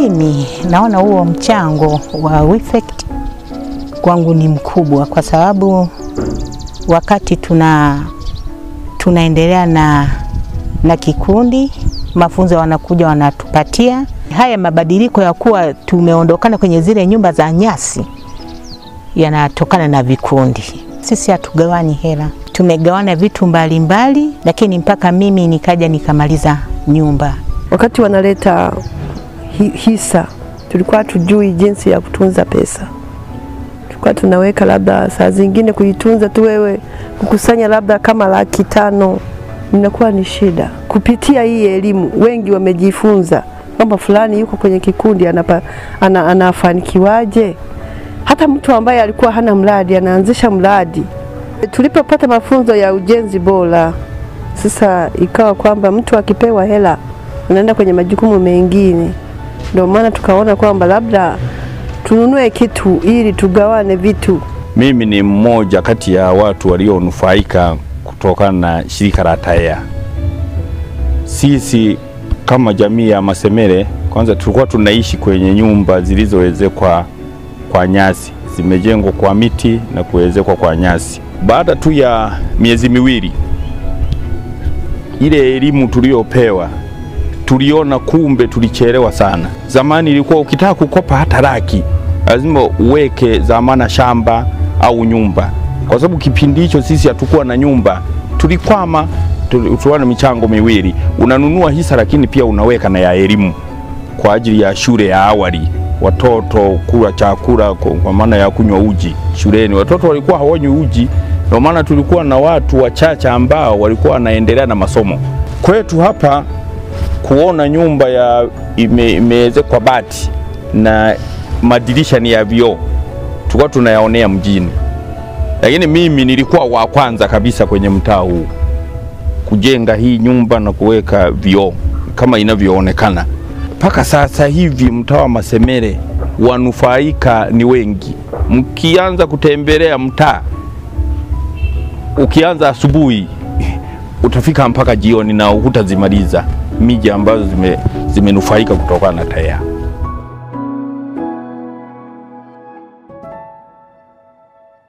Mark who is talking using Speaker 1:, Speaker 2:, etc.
Speaker 1: Mimi naona huo mchango wa WeFect kwangu ni mkubwa, kwa sababu wakati tunaendelea na kikundi, mafunzo wanakuja wanatupatia haya mabadiliko ya kuwa tumeondokana kwenye zile nyumba za nyasi yanatokana na vikundi. Sisi hatugawani hela, tumegawana vitu mbalimbali, lakini mpaka mimi nikaja nikamaliza nyumba.
Speaker 2: Wakati wanaleta hisa, tulikuwa tujui jinsi ya kutunza pesa. Tulikuwa tunaweka labda saa zingine kuitunza tu wewe kukusanya labda kama 500,000 inakuwa ni shida. Kupitia hii elimu wengi wamejifunza kwamba fulani yuko kwenye kikundi anafanikiwaje. Hata mtu ambaye alikuwa hana mradi anaanzisha mradi. Tulipopata mafunzo ya ujenzi bora, sasa ikawa kwamba mtu akipewa hela anaenda kwenye majukumu mengine. Ndio maana tukaona kwamba labda tununue kitu ili tugawane vitu.
Speaker 3: Mimi ni mmoja kati ya watu walionufaika kutokana na shirika la TAEA. Sisi kama jamii ya Masemere, kwanza tulikuwa tunaishi kwenye nyumba zilizoezekwa kwa nyasi, zimejengwa kwa miti na kuezekwa kwa nyasi. Baada tu ya miezi miwili, ile elimu tuliyopewa, tuliona kumbe tulichelewa sana. Zamani ilikuwa ukitaka kukopa hata laki, lazima uweke dhamana shamba au nyumba. Kwa sababu kipindi hicho sisi hatukuwa na nyumba, tulikwama, tulikuwa na michango miwili. Unanunua hisa lakini pia unaweka na ya elimu kwa ajili ya shule ya awali. Watoto kula chakula kwa maana ya kunywa uji shuleni. Watoto walikuwa hawanywi uji, ndio maana tulikuwa na watu wachache ambao walikuwa wanaendelea na masomo. Kwetu hapa kuona nyumba imeezekwa bati na madirisha ni ya vioo, tulikuwa tunayaonea mjini. Lakini mimi nilikuwa wa kwanza kabisa kwenye mtaa huu kujenga hii nyumba na kuweka vioo kama inavyoonekana. Paka sasa hivi mtaa wa Masemere wanufaika ni wengi. Mkianza kutembelea mtaa, ukianza asubuhi utafika mpaka jioni na hutazimaliza miji ambazo zimenufaika kutokana na TAEA.